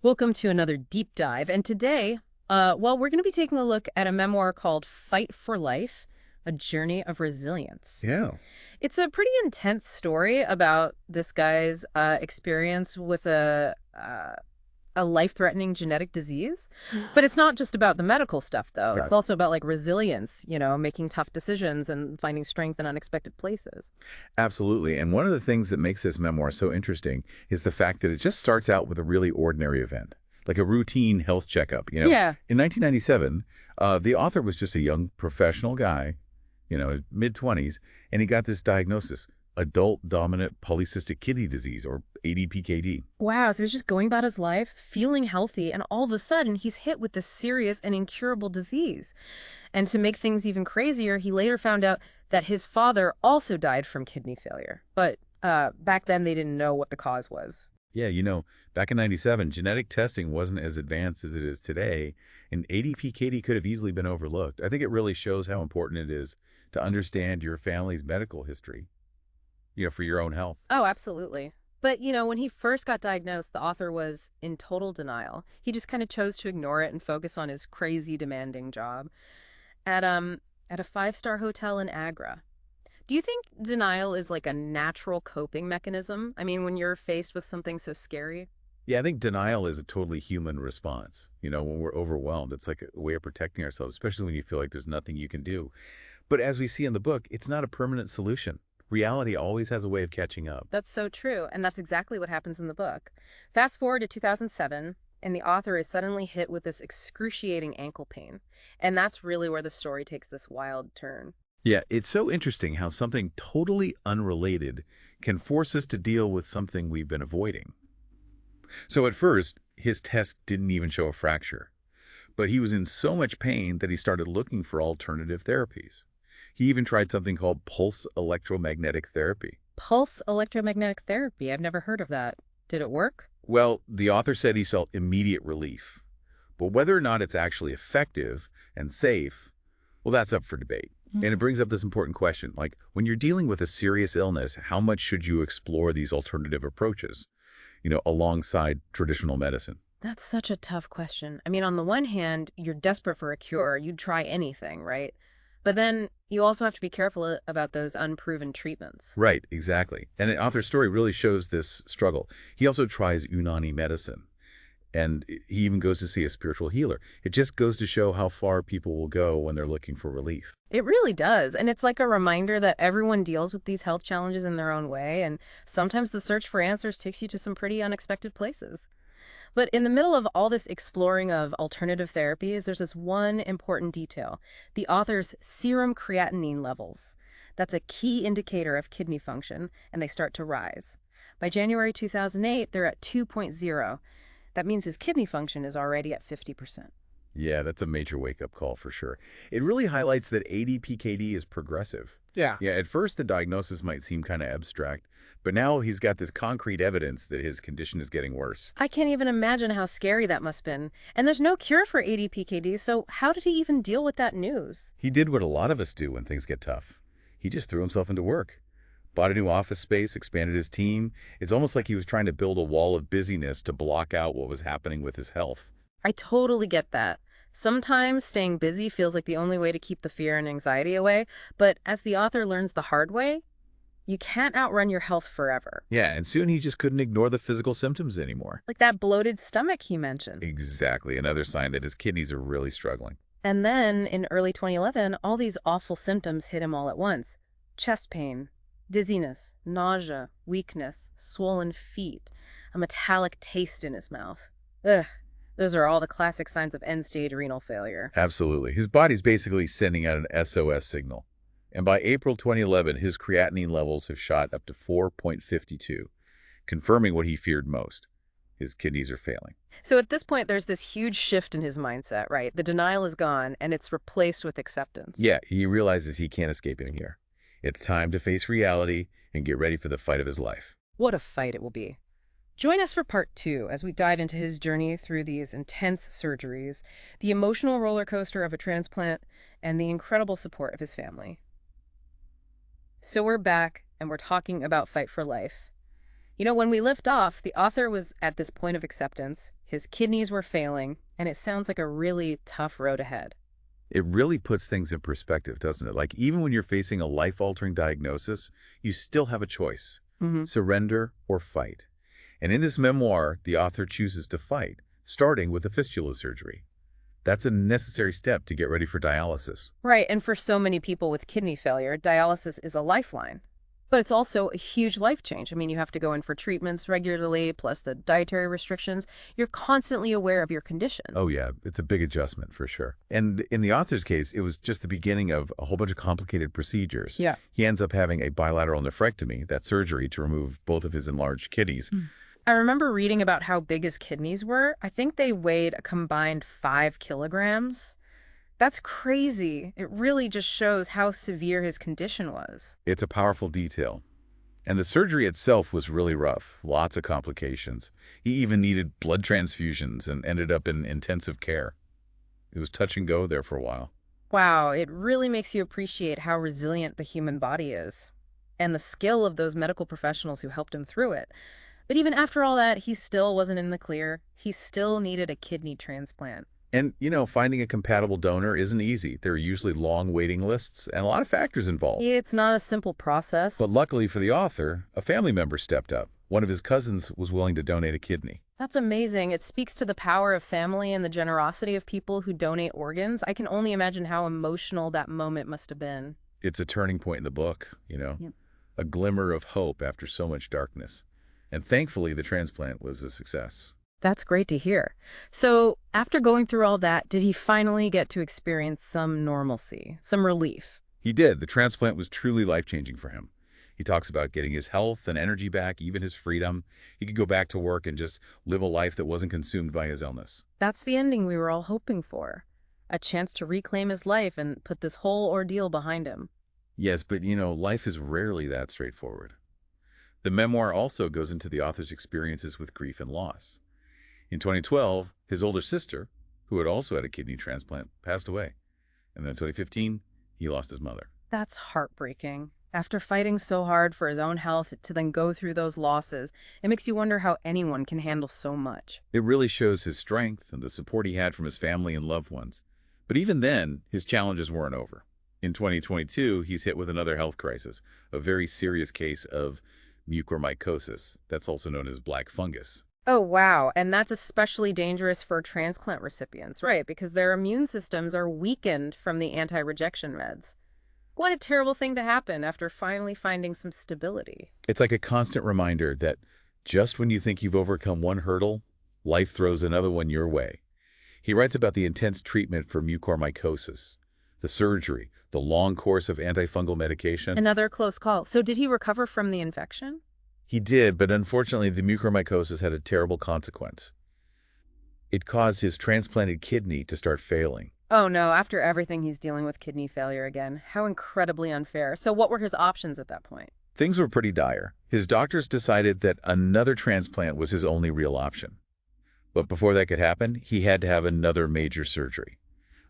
Welcome to another deep dive. And today, we're going to be taking a look at a memoir called Fight for Life, A Journey of Resilience. Yeah. It's a pretty intense story about this guy's experience with a life-threatening genetic disease. But it's not just about the medical stuff, though. Right. It's also about like resilience, making tough decisions and finding strength in unexpected places. Absolutely. And one of the things that makes this memoir so interesting is the fact that it just starts out with a really ordinary event, like a routine health checkup. Yeah. In 1997, the author was just a young professional guy, mid-20s, and he got this diagnosis, adult dominant polycystic kidney disease, or ADPKD. Wow, so he's just going about his life, feeling healthy, and all of a sudden he's hit with this serious and incurable disease. And to make things even crazier, he later found out that his father also died from kidney failure. But back then they didn't know what the cause was. Yeah, back in 97, genetic testing wasn't as advanced as it is today, and ADPKD could have easily been overlooked. I think it really shows how important it is to understand your family's medical history, for your own health. Oh, absolutely. But, when he first got diagnosed, the author was in total denial. He just kind of chose to ignore it and focus on his crazy demanding job at a five-star hotel in Agra. Do you think denial is like a natural coping mechanism? I mean, when you're faced with something so scary? Yeah, I think denial is a totally human response. When we're overwhelmed, it's like a way of protecting ourselves, especially when you feel like there's nothing you can do. But as we see in the book, it's not a permanent solution. Reality always has a way of catching up. That's so true, and that's exactly what happens in the book. Fast forward to 2007, and the author is suddenly hit with this excruciating ankle pain. And that's really where the story takes this wild turn. Yeah, it's so interesting how something totally unrelated can force us to deal with something we've been avoiding. So at first, his test didn't even show a fracture, but he was in so much pain that he started looking for alternative therapies. He even tried something called pulse electromagnetic therapy. Pulse electromagnetic therapy. I've never heard of that. Did it work? Well, the author said he felt immediate relief, but whether or not it's actually effective and safe, well, that's up for debate. And it brings up this important question, like when you're dealing with a serious illness, how much should you explore these alternative approaches, alongside traditional medicine? That's such a tough question. I mean, on the one hand, you're desperate for a cure. You'd try anything, right? But then you also have to be careful about those unproven treatments. Right, exactly. And the author's story really shows this struggle. He also tries Unani medicine, and he even goes to see a spiritual healer. It just goes to show how far people will go when they're looking for relief. It really does. And it's like a reminder that everyone deals with these health challenges in their own way. And sometimes the search for answers takes you to some pretty unexpected places. But in the middle of all this exploring of alternative therapies, there's this one important detail, the author's serum creatinine levels. That's a key indicator of kidney function, and they start to rise. By January 2008, they're at 2.0. That means his kidney function is already at 50%. Yeah, that's a major wake-up call for sure. It really highlights that ADPKD is progressive. Yeah. Yeah, at first the diagnosis might seem kind of abstract, but now he's got this concrete evidence that his condition is getting worse. I can't even imagine how scary that must have been. And there's no cure for ADPKD, so how did he even deal with that news? He did what a lot of us do when things get tough. He just threw himself into work. Bought a new office space, expanded his team. It's almost like he was trying to build a wall of busyness to block out what was happening with his health. I totally get that. Sometimes staying busy feels like the only way to keep the fear and anxiety away, but as the author learns the hard way, you can't outrun your health forever. Yeah, and soon he just couldn't ignore the physical symptoms anymore. Like that bloated stomach he mentioned. Exactly, another sign that his kidneys are really struggling. And then in early 2011, all these awful symptoms hit him all at once. Chest pain, dizziness, nausea, weakness, swollen feet, a metallic taste in his mouth. Ugh. Those are all the classic signs of end-stage renal failure. Absolutely. His body's basically sending out an SOS signal. And by April 2011, his creatinine levels have shot up to 4.52, confirming what he feared most. His kidneys are failing. So at this point, there's this huge shift in his mindset, right? The denial is gone, and it's replaced with acceptance. Yeah, he realizes he can't escape it here. It's time to face reality and get ready for the fight of his life. What a fight it will be. Join us for part 2 as we dive into his journey through these intense surgeries, the emotional roller coaster of a transplant, and the incredible support of his family. So we're back, and we're talking about Fight for Life. When we left off, the author was at this point of acceptance. His kidneys were failing, and it sounds like a really tough road ahead. It really puts things in perspective, doesn't it? Like, even when you're facing a life-altering diagnosis, you still have a choice: Hmm. surrender or fight. And in this memoir, the author chooses to fight, starting with a fistula surgery. That's a necessary step to get ready for dialysis. Right, and for so many people with kidney failure, dialysis is a lifeline. But it's also a huge life change. I mean, you have to go in for treatments regularly, plus the dietary restrictions. You're constantly aware of your condition. Oh yeah, it's a big adjustment for sure. And in the author's case, it was just the beginning of a whole bunch of complicated procedures. Yeah. He ends up having a bilateral nephrectomy, that surgery to remove both of his enlarged kidneys. I remember reading about how big his kidneys were. I think they weighed a combined 5 kilograms. That's crazy. It really just shows how severe his condition was. It's a powerful detail. And the surgery itself was really rough, lots of complications. He even needed blood transfusions and ended up in intensive care. It was touch and go there for a while. Wow, it really makes you appreciate how resilient the human body is and the skill of those medical professionals who helped him through it. But even after all that, he still wasn't in the clear. He still needed a kidney transplant. And, finding a compatible donor isn't easy. There are usually long waiting lists and a lot of factors involved. It's not a simple process. But luckily for the author, a family member stepped up. One of his cousins was willing to donate a kidney. That's amazing. It speaks to the power of family and the generosity of people who donate organs. I can only imagine how emotional that moment must have been. It's a turning point in the book, Yep. a glimmer of hope after so much darkness. And thankfully, the transplant was a success. That's great to hear. So, after going through all that, did he finally get to experience some normalcy, some relief? He did. The transplant was truly life-changing for him. He talks about getting his health and energy back, even his freedom. He could go back to work and just live a life that wasn't consumed by his illness. That's the ending we were all hoping for. A chance to reclaim his life and put this whole ordeal behind him. Yes, but life is rarely that straightforward. The memoir also goes into the author's experiences with grief and loss. In 2012, his older sister, who had also had a kidney transplant, passed away. And then in 2015, he lost his mother. That's heartbreaking. After fighting so hard for his own health to then go through those losses, it makes you wonder how anyone can handle so much. It really shows his strength and the support he had from his family and loved ones. But even then, his challenges weren't over. In 2022, he's hit with another health crisis, a very serious case of mucormycosis, that's also known as black fungus. Oh, wow. And that's especially dangerous for transplant recipients, right? Because their immune systems are weakened from the anti-rejection meds. What a terrible thing to happen after finally finding some stability. It's like a constant reminder that just when you think you've overcome one hurdle, life throws another one your way. He writes about the intense treatment for mucormycosis, the surgery, the long course of antifungal medication. Another close call. So did he recover from the infection? He did, but unfortunately the mucormycosis had a terrible consequence. It caused his transplanted kidney to start failing. Oh no, after everything he's dealing with kidney failure again. How incredibly unfair. So what were his options at that point? Things were pretty dire. His doctors decided that another transplant was his only real option. But before that could happen, he had to have another major surgery,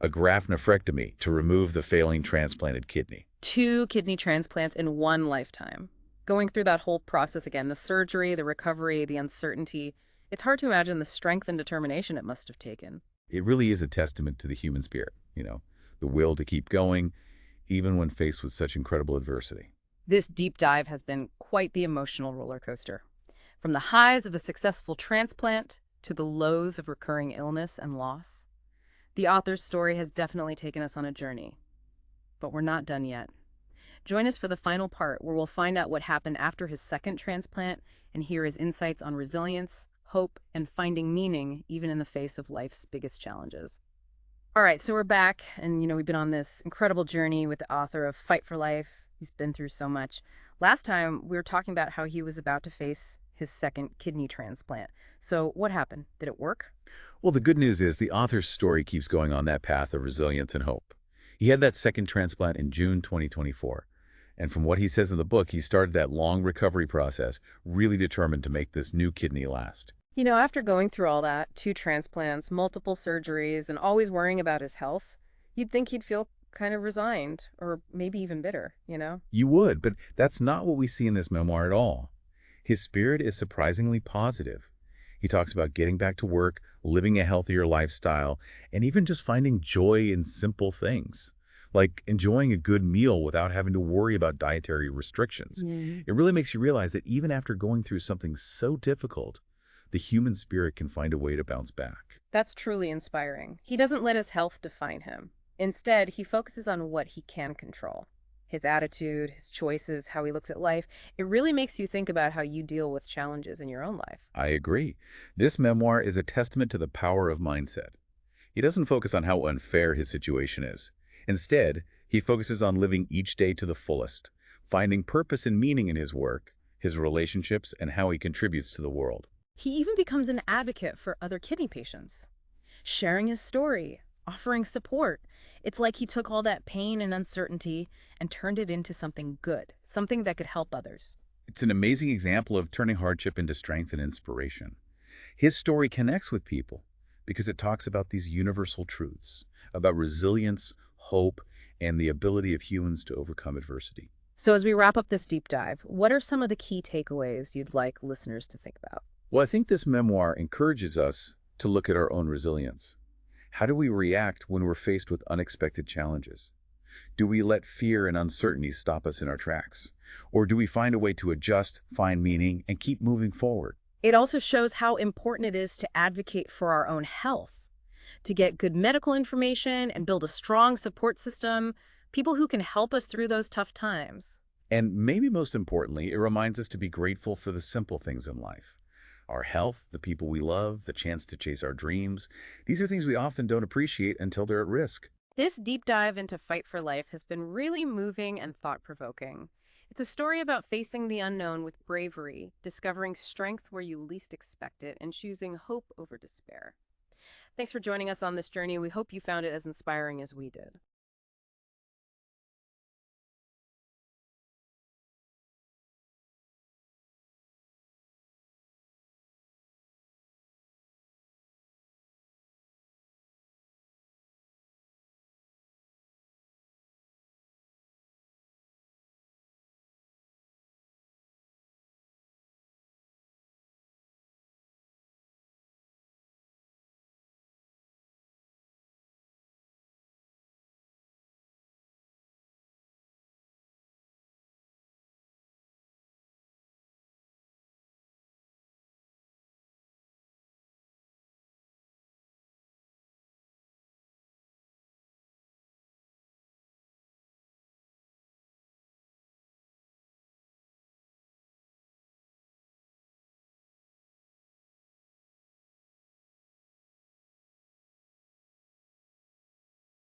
a graft nephrectomy to remove the failing transplanted kidney. 2 kidney transplants in one lifetime. Going through that whole process again, the surgery, the recovery, the uncertainty, it's hard to imagine the strength and determination it must have taken. It really is a testament to the human spirit, the will to keep going, even when faced with such incredible adversity. This deep dive has been quite the emotional roller coaster. From the highs of a successful transplant to the lows of recurring illness and loss. The author's story has definitely taken us on a journey. But we're not done yet. Join us for the final part, where we'll find out what happened after his second transplant and hear his insights on resilience, hope, and finding meaning even in the face of life's biggest challenges. All right, so we're back, and we've been on this incredible journey with the author of Fight for Life. He's been through so much. Last time, we were talking about how he was about to face his second kidney transplant. So what happened? Did it work? Well, the good news is the author's story keeps going on that path of resilience and hope. He had that second transplant in June 2024. And from what he says in the book, he started that long recovery process, really determined to make this new kidney last. After going through all that, 2 transplants, multiple surgeries, and always worrying about his health, you'd think he'd feel kind of resigned, or maybe even bitter. You would, but that's not what we see in this memoir at all. His spirit is surprisingly positive. He talks about getting back to work, living a healthier lifestyle, and even just finding joy in simple things, like enjoying a good meal without having to worry about dietary restrictions. Mm. It really makes you realize that even after going through something so difficult, the human spirit can find a way to bounce back. That's truly inspiring. He doesn't let his health define him. Instead, he focuses on what he can control. His attitude, his choices, how he looks at life. It really makes you think about how you deal with challenges in your own life. I agree. This memoir is a testament to the power of mindset. He doesn't focus on how unfair his situation is. Instead, he focuses on living each day to the fullest, finding purpose and meaning in his work, his relationships, and how he contributes to the world. He even becomes an advocate for other kidney patients, sharing his story, offering support. It's like he took all that pain and uncertainty and turned it into something good, something that could help others. It's an amazing example of turning hardship into strength and inspiration. His story connects with people because it talks about these universal truths, about resilience, hope, and the ability of humans to overcome adversity. So, as we wrap up this deep dive, what are some of the key takeaways you'd like listeners to think about? Well, I think this memoir encourages us to look at our own resilience. How do we react when we're faced with unexpected challenges? Do we let fear and uncertainty stop us in our tracks? Or do we find a way to adjust, find meaning, and keep moving forward? It also shows how important it is to advocate for our own health, to get good medical information and build a strong support system, people who can help us through those tough times. And maybe most importantly, it reminds us to be grateful for the simple things in life. Our health, the people we love, the chance to chase our dreams. These are things we often don't appreciate until they're at risk. This deep dive into Fight for Life has been really moving and thought-provoking. It's a story about facing the unknown with bravery, discovering strength where you least expect it, and choosing hope over despair. Thanks for joining us on this journey. We hope you found it as inspiring as we did.